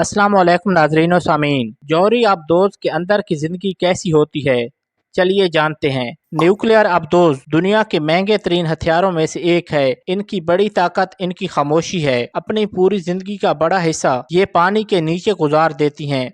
अस्सलाम वालेकुम नाज़रीन और सामीन। जौहरी आबदोज़ के अंदर की ज़िंदगी कैसी होती है, चलिए जानते हैं। न्यूक्लियर आबदोज़ दुनिया के महंगे तरीन हथियारों में से एक है। इनकी बड़ी ताकत इनकी खामोशी है। अपनी पूरी ज़िंदगी का बड़ा हिस्सा ये पानी के नीचे गुजार देती हैं।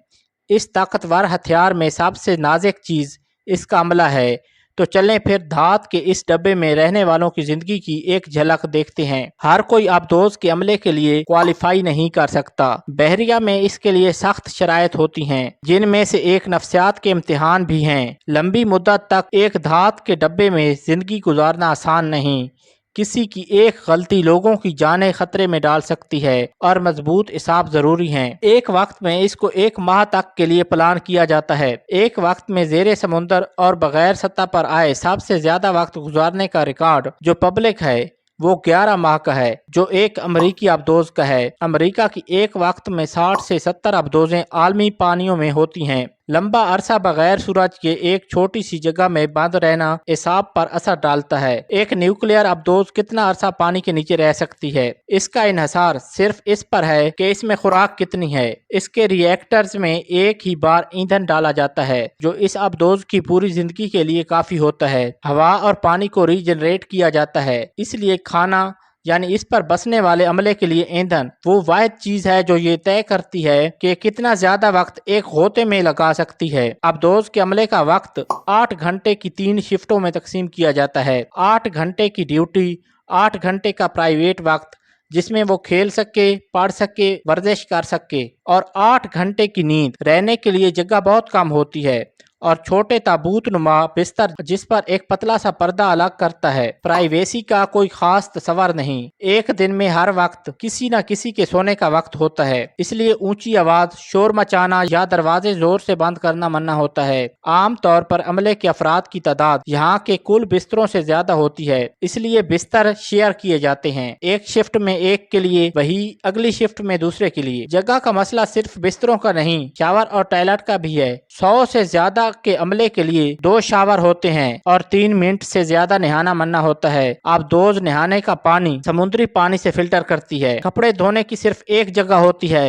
इस ताकतवर हथियार में सबसे नाजुक चीज़ इसका अमला है। तो चलें फिर धात के इस डब्बे में रहने वालों की जिंदगी की एक झलक देखते हैं। हर कोई आबदोज के अमले के लिए क्वालिफाई नहीं कर सकता। बहरिया में इसके लिए सख्त शराइत होती हैं, जिनमें से एक नफ्सियात के इम्तिहान भी हैं। लंबी मुद्दत तक एक धात के डब्बे में जिंदगी गुजारना आसान नहीं। किसी की एक गलती लोगों की जानें खतरे में डाल सकती है और मजबूत हिसाब जरूरी हैं। एक वक्त में इसको एक माह तक के लिए प्लान किया जाता है। एक वक्त में जेरे समुंदर और बगैर सतह पर आए सबसे ज्यादा वक्त गुजारने का रिकॉर्ड जो पब्लिक है वो 11 माह का है, जो एक अमरीकी आबदोज का है। अमरीका की एक वक्त में 60 से 70 आबदोजें आलमी पानियों में होती हैं। लंबा अरसा बगैर सूरज के एक छोटी सी जगह में बंद रहना हिसाब पर असर डालता है। एक न्यूक्लियर आबदोज कितना अरसा पानी के नीचे रह सकती है, इसका इन्हसार सिर्फ इस पर है कि इसमें खुराक कितनी है। इसके रिएक्टर्स में एक ही बार ईंधन डाला जाता है, जो इस आबदोज की पूरी जिंदगी के लिए काफी होता है। हवा और पानी को रीजनरेट किया जाता है, इसलिए खाना यानी इस पर बसने वाले अमले के लिए ईंधन वो वाहिद चीज है जो ये तय करती है कि कितना ज्यादा वक्त एक गोते में लगा सकती है। आबदोज के अमले का वक्त 8 घंटे की 3 शिफ्टों में तकसीम किया जाता है। 8 घंटे की ड्यूटी, 8 घंटे का प्राइवेट वक्त जिसमें वो खेल सके, पढ़ सके, वर्जिश कर सके, और 8 घंटे की नींद। रहने के लिए जगह बहुत कम होती है और छोटे ताबूत नुमा बिस्तर जिस पर एक पतला सा पर्दा अलग करता है। प्राइवेसी का कोई खास तस्वर नहीं। एक दिन में हर वक्त किसी न किसी के सोने का वक्त होता है, इसलिए ऊंची आवाज, शोर मचाना या दरवाजे जोर से बंद करना मन्ना होता है। आम तौर पर अमले के अफराद की तादाद यहाँ के कुल बिस्तरों से ज्यादा होती है, इसलिए बिस्तर शेयर किए जाते हैं। एक शिफ्ट में एक के लिए, वही अगली शिफ्ट में दूसरे के लिए। जगह का मसला सिर्फ बिस्तरों का नहीं, शावर और टॉयलेट का भी है। 100 से ज्यादा के अमले के लिए 2 शावर होते हैं और 3 मिनट से ज्यादा नहाना मन्ना होता है। आबदोज नहाने का पानी समुद्री पानी से फिल्टर करती है। कपड़े धोने की सिर्फ एक जगह होती है।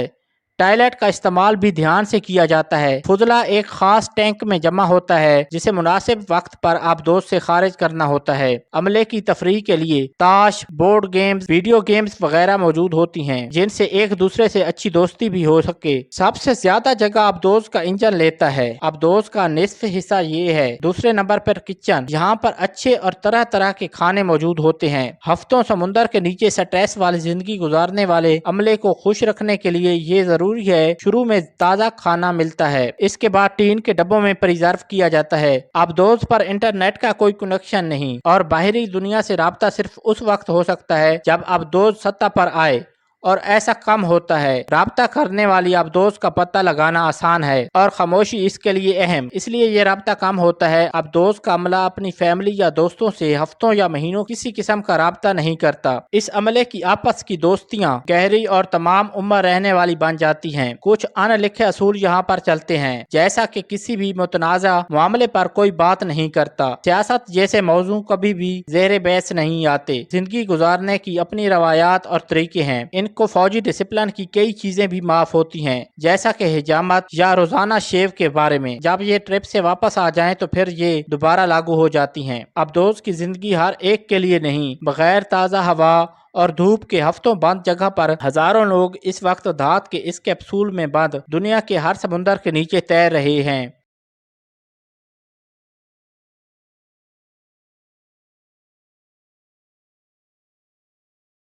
टॉयलेट का इस्तेमाल भी ध्यान से किया जाता है। फुजला एक खास टैंक में जमा होता है जिसे मुनासिब वक्त पर आबदोज से खारिज करना होता है। अमले की तफरीह के लिए ताश, बोर्ड गेम्स, वीडियो गेम्स वगैरह मौजूद होती हैं, जिनसे एक दूसरे से अच्छी दोस्ती भी हो सके। सबसे ज्यादा जगह आबदोज का इंजन लेता है। आबदोज का निस्फ हिस्सा ये है। दूसरे नंबर पर किचन, यहाँ पर अच्छे और तरह तरह के खाने मौजूद होते हैं। हफ्तों समुंदर के नीचे स्ट्रेस वाली जिंदगी गुजारने वाले अमले को खुश रखने के लिए ये जरूरी है शुरू में ताजा खाना मिलता है, इसके बाद टीन के डब्बों में प्रिजर्व किया जाता है। आबदोज पर इंटरनेट का कोई कनेक्शन नहीं और बाहरी दुनिया से राब्ता सिर्फ उस वक्त हो सकता है जब आबदोज सत्ता पर आए, और ऐसा कम होता है। राब्ता करने वाली आबदोज का पता लगाना आसान है और खामोशी इसके लिए अहम, इसलिए ये राब्ता कम होता है। आबदोज का अमला अपनी फैमिली या दोस्तों से हफ्तों या महीनों किसी किस्म का राब्ता नहीं करता। इस अमले की आपस की दोस्तियां गहरी और तमाम उम्र रहने वाली बन जाती हैं। कुछ अनलिखे असूल यहाँ पर चलते हैं, जैसा कि किसी भी मुतनाज़ा मामले पर कोई बात नहीं करता। सियासत जैसे मौजू कभी भी ज़ेरे बहस नहीं आते। जिंदगी गुजारने की अपनी रवायात और तरीके हैं। इनको फौजी डिसिप्लिन की कई चीजें भी माफ होती हैं, जैसा कि हिजामत या रोजाना शेव के बारे में। जब ये ट्रिप से वापस आ जाएं तो फिर ये दोबारा लागू हो जाती हैं। आबदोज की जिंदगी हर एक के लिए नहीं। बगैर ताज़ा हवा और धूप के हफ्तों बंद जगह पर हजारों लोग इस वक्त धात के इस कैप्सूल में बंद दुनिया के हर समुंदर के नीचे तैर रहे हैं।